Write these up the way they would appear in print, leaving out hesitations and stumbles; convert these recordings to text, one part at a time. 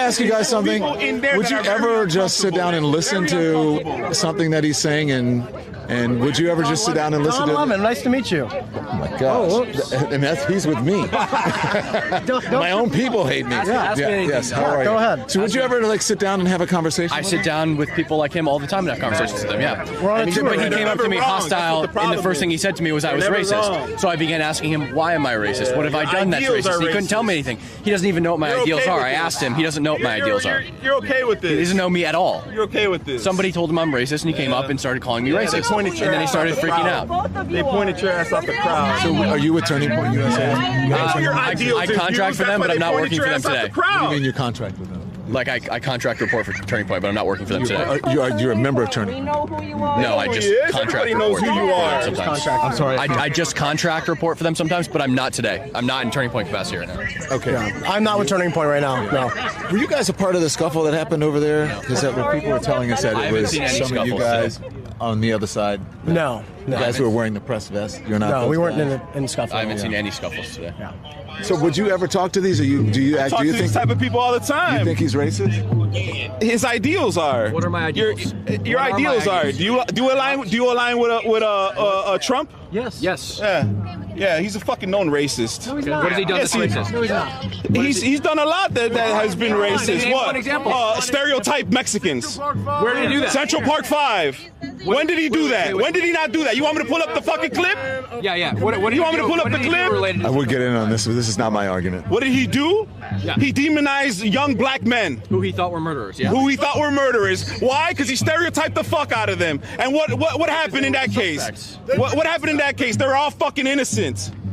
ask you guys something? Would you ever just sit down and listen to something that he's saying, and would you ever just sit down and listen to it? Nice to meet you. Oh my gosh. And he's with me. My own people hate me. Yes. How are you? Go ahead. So would you ever like sit down and have a conversation? I sit down with people like him all the time and have conversations with them. Yeah. But he came up to me hostile, and the first thing he said to me was I was racist. So I began asking him, why am I racist? What have I done that's racist? He couldn't tell me anything. He doesn't even know what my ideals are. I asked him. He doesn't know what my ideals are. You're okay with this? He doesn't know me at all. You're okay with this? Somebody told him I'm racist, and he came up and started calling me racist. And then he started freaking out. They pointed your ass off the crowd. So are you with Turning Point USA? I contract for them, but I'm not working for them today. What do you mean you contract with them? Like I contract report for Turning Point, but I'm not working for them today. You're a member of Turning Point? No, I just contract report who you are. sometimes. I'm sorry. I just contract report for them sometimes, but I'm not today. I'm not in Turning Point capacity right now. Okay. Yeah. I'm not with Turning Point right now. No. Were you guys a part of the scuffle that happened over there? Because people were telling us that it was some of you guys on the other side. No. You guys who were wearing the press vest. You're not. No, we weren't in the scuffle. I haven't seen any scuffles today. Yeah. So would you ever talk to these, or do you talk to these type of people all the time? You think he's racist? His ideals are. What are my ideals? Your ideals are. Do you align with a Trump? Yes. Yes. Yeah, he's a fucking known racist. No, he's not. What has he done that's racist? No, he's not. He's done a lot that has been racist. Name What? one example. Stereotype Mexicans. Where did he do that? Central Park 5. When did he do that? When did he not do that? You want me to pull up the fucking clip? Yeah. What You want me to pull up the clip? I would get in on this, but this is not my argument. What did he do? Yeah. He demonized young black men. Who he thought were murderers, yeah? Who he thought were murderers. Why? Because he stereotyped the fuck out of them. And what happened in that case? What happened in that case? They're all fucking innocent.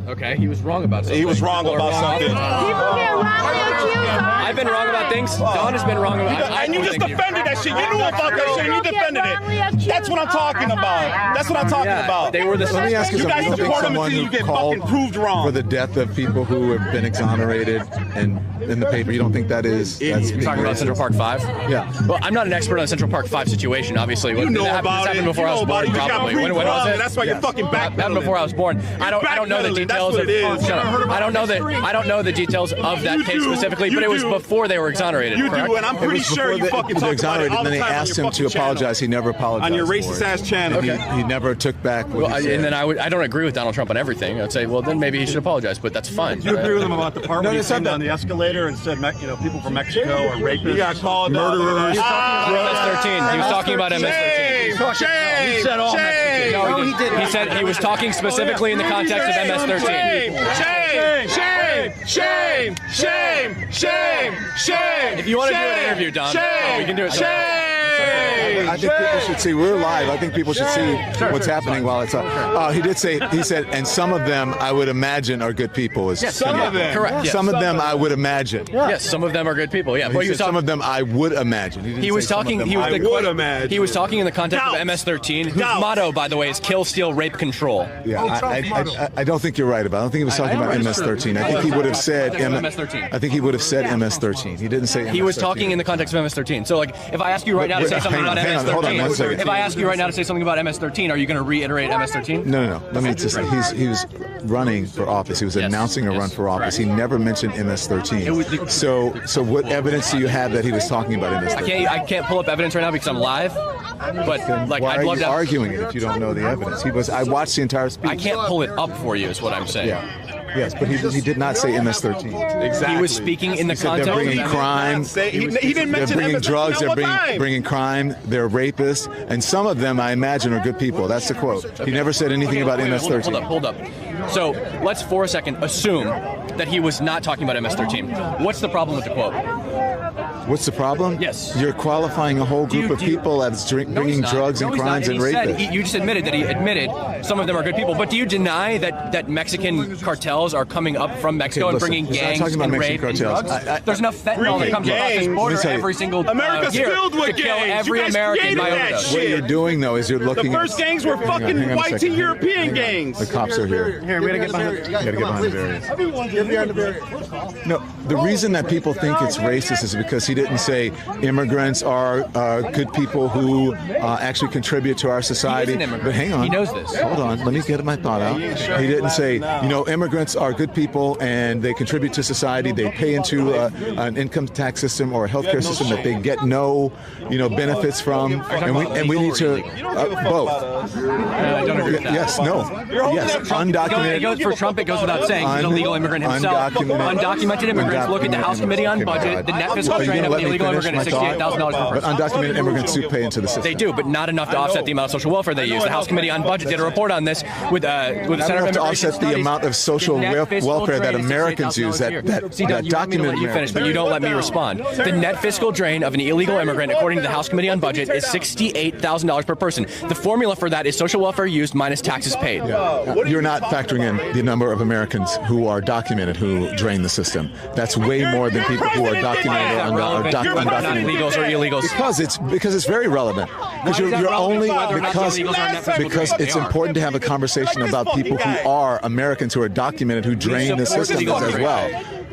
Okay, he was wrong about something. He was wrong about something. People get wrongly accused. I've been wrong about things. Don has been wrong about And you just defended that shit. You knew about that shit and you defended it. That's what I'm talking about. That's what I'm talking about. They were the Let me ask you You something. guys You think support him someone until who you get called fucking proved wrong. for the death of people who have been exonerated and in the paper, you don't think that's You're talking about Central Park 5? Yeah. Well, I'm not an expert on the Central Park 5 situation, obviously. You know about it. Happened before I was born, probably. When was it? That's why you're fucking backpedaling. Happened before I was born. I don't know the details of. Shut up. I don't know the details of that case specifically, but it was before they were exonerated. You correct? do, and I'm pretty sure you fucking talk about it all and the then they time asked on him your to fucking apologize. channel. He never apologized. On your for racist it. ass channel. He never took back what Well, he said. and then I don't agree with Donald Trump on everything. I'd say, well, then maybe he should apologize, but that's fine. You agree with him about the part where he came down the escalator and said, people from Mexico are rapists? He got called murderers. MS-13. He was talking about MS-13. Shame! He said all Mexicans. No, he didn't. He said he was talking specifically in the context of MS-13. Shame! If you want to do an interview, Don, we can do it. I think people should see. We're live. I think people should see what's happening while it's up. He said, and some of them I would imagine are good people. Yes, some of them. Correct. Yes. Some of them I would imagine. Yes, some of them are good people. Yeah, He said some of them I would imagine. He was talking. He was talking in the context of MS-13, whose motto, by the way, is "Kill, Steal, Rape, Control." Yeah, I don't think you're right about it. I don't think he was talking about MS-13. I think he would have said MS-13. I think he would have said MS-13. He didn't say MS-13. He was talking in the context of MS-13. So, like, if I ask you right now to say something about hold on one second. MS-13, if I ask you right now to say something about MS-13, are you going to reiterate MS-13? No. Let me just. He was running for office. He was announcing a run for office. He never mentioned MS-13. So what evidence do you have that he was talking about MS-13? I can't pull up evidence right now because I'm live. But like, why I'd love are you to arguing it if you don't know the evidence? I watched the entire speech. I can't pull it up for you, is what I'm saying. Yeah. Yes, but he did not say MS-13. Exactly. He was speaking in the context. They're bringing crime. He didn't mention They're bringing MS-13 drugs. They're all the time. bringing crime. They're rapists, and some of them I imagine are good people. That's the quote. He never said anything about MS-13. Hold up. So let's for a second assume that he was not talking about MS-13. What's the problem with the quote? What's the problem? Yes. You're qualifying a whole group of people as bringing drugs and crimes and rapists. You just admitted that he admitted some of them are good people. But do you deny that Mexican cartels are coming up from Mexico and bringing gangs and rape and drugs? There's enough fentanyl that comes across this border every single America's year filled with to kill gangs. every You guys American created by that overdose. What you're doing, though, is you're looking The first gangs were fucking Hang on a white second. European gangs. The cops are here. Here, we gotta get behind. You gotta get behind the barriers. No, the reason that people think it's racist racist is because he didn't say immigrants are good people who actually contribute to our society. But hang on. He knows this. Hold on. Let me get my thought out. He didn't say, immigrants are good people and they contribute to society. They pay into an income tax system or a healthcare system that they get no, benefits from. And we need to both. I don't agree with that. Yes, no. Yes, undocumented. For Trump, it goes without saying. He's an illegal immigrant himself. Undocumented immigrants. Look at the House Committee on Budget. The net fiscal drain of an illegal immigrant is $68,000 per person. But undocumented immigrants do pay into the system. They do, but not enough to offset the amount of social welfare they use. The House Committee on Budget did a report on this with the Center of to Immigration offset the amount of social welfare that Americans use. That documented you finish, but you don't let me respond. The net fiscal drain of an illegal immigrant, according to the House Committee on Budget, is $68,000 per person. The formula for that is social welfare used minus taxes paid. You're not factoring in the number of Americans who are documented who drain the system. That's way more than people who are documented or undocumented. Illegals or illegals. Because it's very relevant. Because you're only because it's important to have a conversation about people who are Americans who are documented who drain the system as well.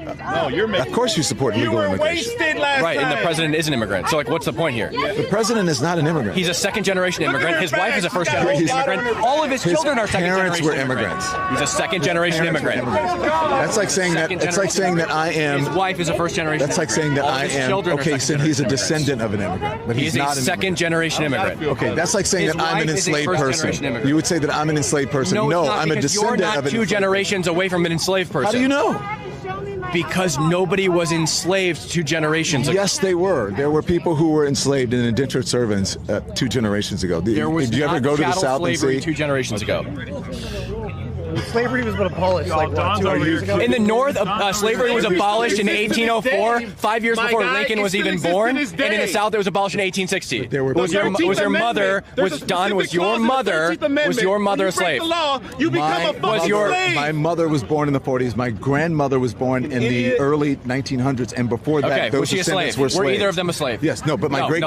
Of course you support legal immigration. Right, and the president is an immigrant. So, what's the point here? The president is not an immigrant. He's a second-generation immigrant. His wife is a first-generation immigrant. All of his children are second-generation immigrants. He's a second-generation immigrant. That's like saying that. It's like saying that I am. His wife is a first-generation. That's like saying that I am. Okay, so he's a descendant of an immigrant, but he's not a second-generation immigrant. Okay, that's like saying that I'm an enslaved person. You would say that I'm an enslaved person. No, I'm a descendant of an. You're not 2 generations away from an enslaved person. How do you know? Because nobody was enslaved 2 generations ago. Yes, they were. There were people who were enslaved and indentured servants 2 generations ago. Did you ever go to the South and see? 2 generations ago. Slavery was abolished like what, 200 years ago? In the North, slavery was abolished in 1804, 5 years before Lincoln was even born. And in the South, it was abolished in 1860. Was your mother a slave? My mother was born in the 40s. My grandmother was born in the early 1900s, and before that, those descendants were slaves. Were either of them a slave? Yes, no, but my great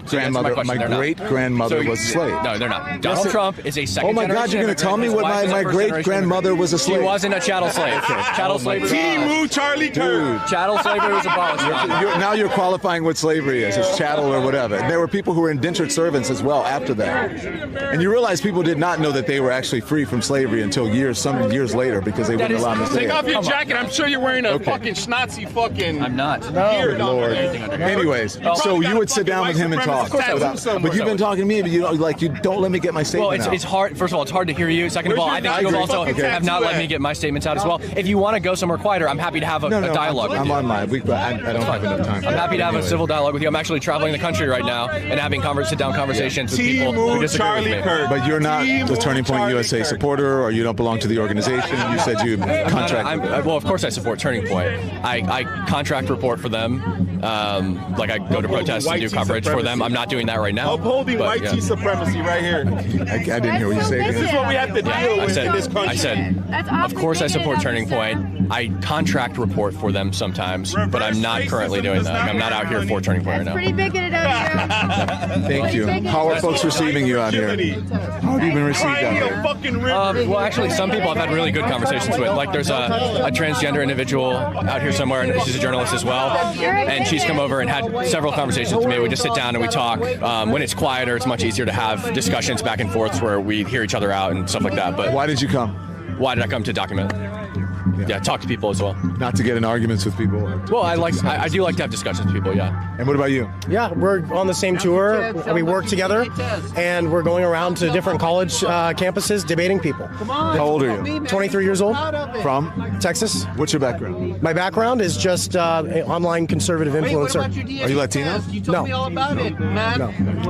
grandmother was a slave. No, they're not. Donald Trump is a second. Oh my God, you're going to tell me what my great grandmother was a slave? She wasn't a chattel slave. Chattel slavery. T-Moo Charlie Kirk. Chattel slavery was abolished. Now you're qualifying what slavery is. It's chattel or whatever. And there were people who were indentured servants as well after that. And you realize people did not know that they were actually free from slavery until some years later because they wouldn't allow them to stay. Take off your jacket. I'm sure you're wearing a fucking schnauzy fucking. I'm not. Good Lord. Anyways, so you would sit down with him and talk. But you've been talking to me, but you don't let me get my statement out. It's hard. First of all, it's hard to hear you. Second of all, I think you also have not let me get my statements out as well. If you want to go somewhere quieter, I'm happy to have a dialogue with you. I'm on live. I don't have enough time. I'm happy to have a civil dialogue with you. I'm actually traveling the country right now and having sit-down conversations with people who disagree with me. But you're not the Turning Point USA supporter, or you don't belong to the organization. You said you contract. Well, of course I support Turning Point. I contract report for them. Like I go to protests and do coverage for them. I'm not doing that right now. Upholding white supremacy right here. I didn't hear what you said. This is what we have to deal with in this country. I said, of course I support Turning Point. I contract report for them sometimes, but I'm not currently doing that. I'm not out here for Turning Point right now. Pretty big in it out here. Thank you. How are folks receiving you out here? How have you been received out here? Well, actually, some people I've had really good conversations with. Like, there's a transgender individual out here somewhere, and she's a journalist as well. And she's come over and had several conversations with me. We just sit down and we talk. When it's quieter, it's much easier to have discussions back and forth where we hear each other out and stuff like that. But why did you come? Why did I come to document? Yeah, talk to people as well. Not to get in arguments with people. Well, I do like to have discussions with people, yeah. And what about you? Yeah, we're on the same tour. We work together, and we're going around to different college campuses debating people. How old are you? 23 years old. From? Texas. What's your background? My background is just an online conservative influencer. Are you Latino? No.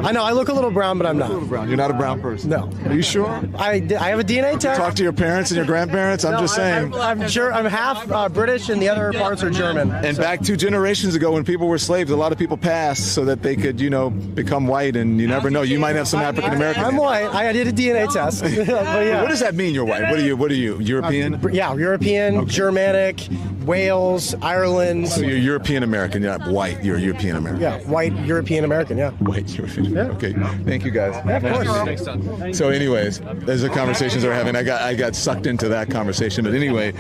I know, I look a little brown, but I'm not. A little brown. You're not a brown person? No. Are you sure? I have a DNA test. Talk to your parents and your grandparents? I'm just saying. I'm sure I'm half British and the other parts are German. And back 2 generations ago when people were slaves, a lot of people passed so that they could, become white, and you never know. You might have some African American. I'm white. I did a DNA test. But yeah. What does that mean you're white? What are you? European? Yeah, European, okay. Germanic, Wales, Ireland. So you're European American, you're not white, you're European American. Yeah, white European American, yeah. White European. Yeah. Okay. Thank you guys. Yeah, of course. So anyways, there's the conversations we're having. I got sucked into that conversation, but anyway.